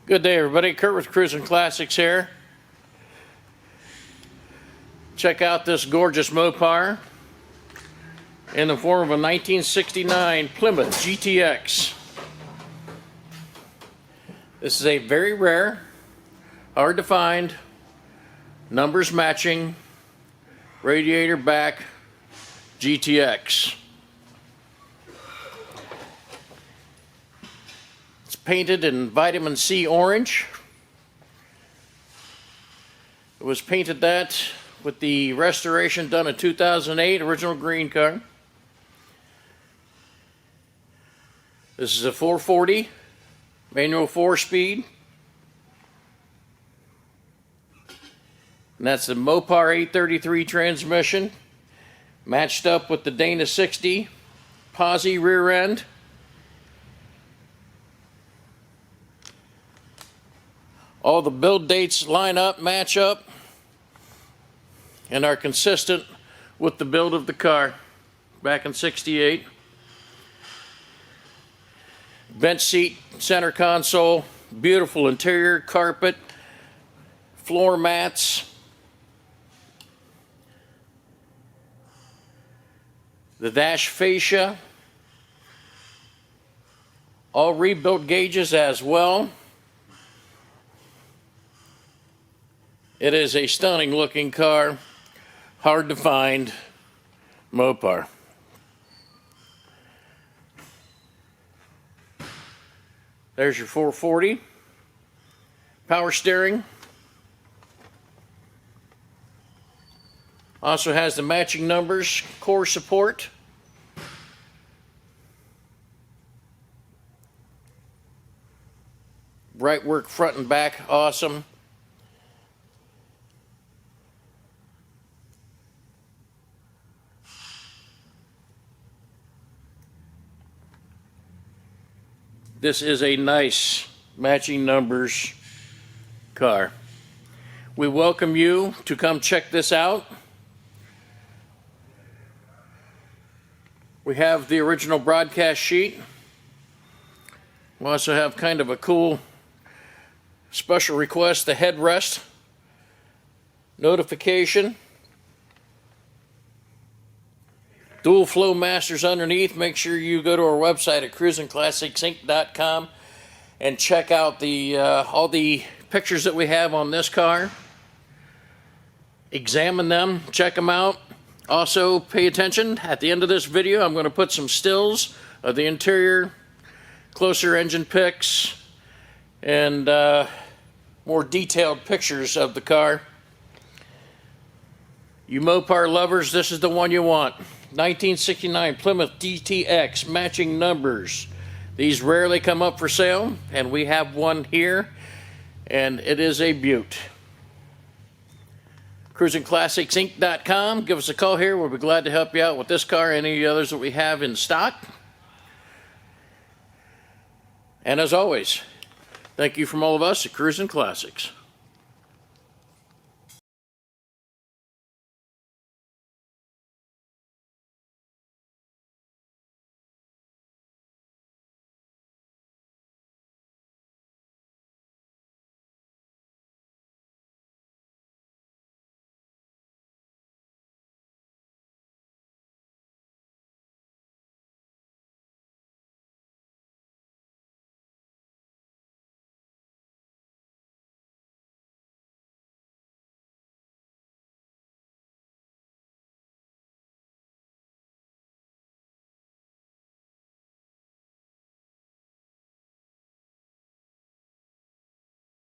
Good day, everybody. Kurt with Cruisin Classics here. Check out this gorgeous Mopar in the form of a 1969 Plymouth GTX. This is a very rare, hard to find, numbers matching, radiator back GTX. It's painted in vitamin C orange. It was painted that with the restoration done in 2008, original green car. This is a 440, manual 4-speed. And that's the Mopar 833 transmission, matched up with the Dana 60 POSI rear end. All the build dates line up, match up, and are consistent with the build of the car back in '68. Bench seat, center console, beautiful interior, carpet, floor mats. The dash fascia, all rebuilt gauges as well. It is a stunning looking car, hard to find Mopar. There's your 440, power steering. Also has the matching numbers, core support. Bright work front and back, awesome. This is a nice matching numbers car. We welcome you to come check this out. We have the original broadcast sheet. We also have kind of a cool special request, the headrest notification. Dual flow masters underneath. Make sure you go to our website at cruisinclassicsinc.com and check out the all the pictures that we have on this car. Examine them, check them out. Also, pay attention. At the end of this video, I'm going to put some stills of the interior, closer engine pics, and more detailed pictures of the car. You Mopar lovers, this is the one you want. 1969 Plymouth GTX, matching numbers. These rarely come up for sale, and we have one here, and it is a beaut. CruisinClassicsInc.com. Give us a call here. We'll be glad to help you out with this car and any others that we have in stock. And as always, thank you from all of us at Cruisin Classics.